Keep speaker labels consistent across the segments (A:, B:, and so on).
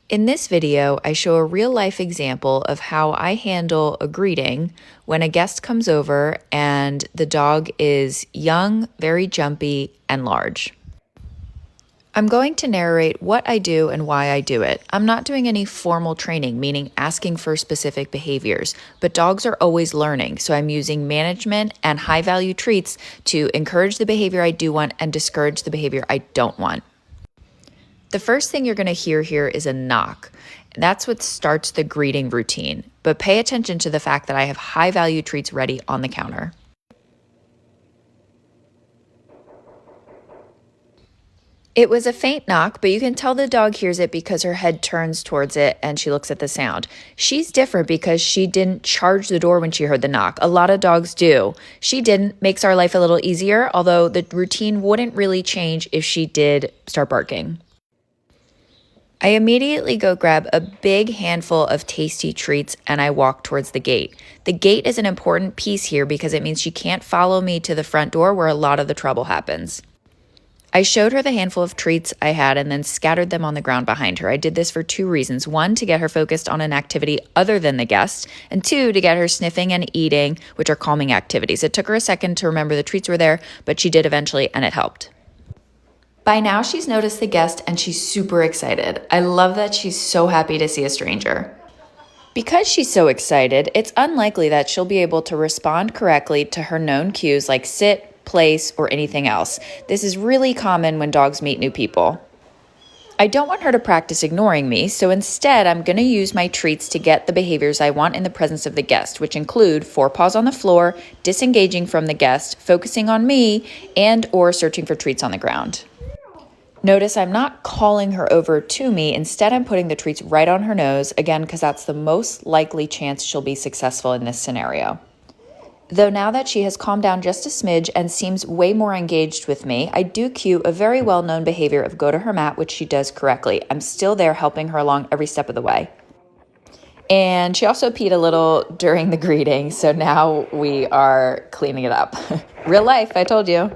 A: In this video, I show a real-life example of how I handle a greeting when a guest comes over and the dog is young, very jumpy, and large. I'm going to narrate what I do and why I do it. I'm not doing any formal training, meaning asking for specific behaviors, but dogs are always learning, so I'm using management and high-value treats to encourage the behavior I do want and discourage the behavior I don't want. The first thing you're going to hear here is a knock. That's what starts the greeting routine, but pay attention to the fact that I have high-value treats ready on the counter. It was a faint knock, but you can tell the dog hears it because her head turns towards it and she looks at the sound. She's different because she didn't charge the door when she heard the knock. A lot of dogs do. She didn't. Makes our life a little easier, although the routine wouldn't really change if she did start barking. I immediately go grab a big handful of tasty treats and I walk towards the gate. The gate is an important piece here because it means she can't follow me to the front door where a lot of the trouble happens. I showed her the handful of treats I had and then scattered them on the ground behind her. I did this for two reasons. One, to get her focused on an activity other than the guest, and two, to get her sniffing and eating, which are calming activities. It took her a second to remember the treats were there, but she did eventually, and it helped. By now, she's noticed the guest and she's super excited. I love that she's so happy to see a stranger. Because she's so excited, it's unlikely that she'll be able to respond correctly to her known cues like sit, place, or anything else. This is really common when dogs meet new people. I don't want her to practice ignoring me, so instead I'm going to use my treats to get the behaviors I want in the presence of the guest, which include forepaws on the floor, disengaging from the guest, focusing on me, and or searching for treats on the ground. Notice I'm not calling her over to me. Instead, I'm putting the treats right on her nose, again, because that's the most likely chance she'll be successful in this scenario. Though now that she has calmed down just a smidge and seems way more engaged with me, I do cue a very well-known behavior of go to her mat, which she does correctly. I'm still there helping her along every step of the way. And she also peed a little during the greeting, so now we are cleaning it up. Real life, I told you.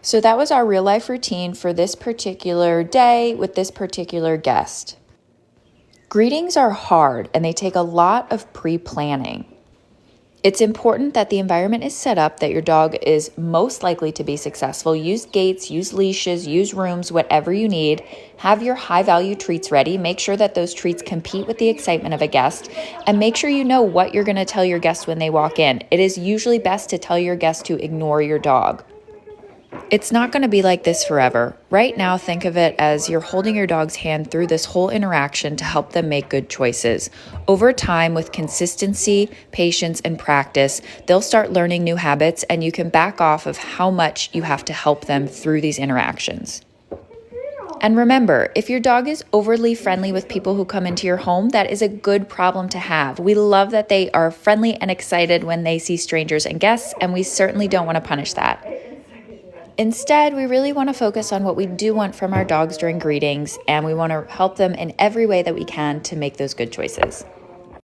A: So that was our real life routine for this particular day with this particular guest. Greetings are hard and they take a lot of pre-planning. It's important that the environment is set up that your dog is most likely to be successful. Use gates, use leashes, use rooms, whatever you need. Have your high-value treats ready. Make sure that those treats compete with the excitement of a guest. And make sure you know what you're going to tell your guest when they walk in. It is usually best to tell your guest to ignore your dog. It's not going to be like this forever. Right now, think of it as you're holding your dog's hand through this whole interaction to help them make good choices. Over time, with consistency, patience, and practice, they'll start learning new habits, and you can back off of how much you have to help them through these interactions. And remember, if your dog is overly friendly with people who come into your home, that is a good problem to have. We love that they are friendly and excited when they see strangers and guests, and we certainly don't want to punish that. Instead, we really want to focus on what we do want from our dogs during greetings, and we want to help them in every way that we can to make those good choices.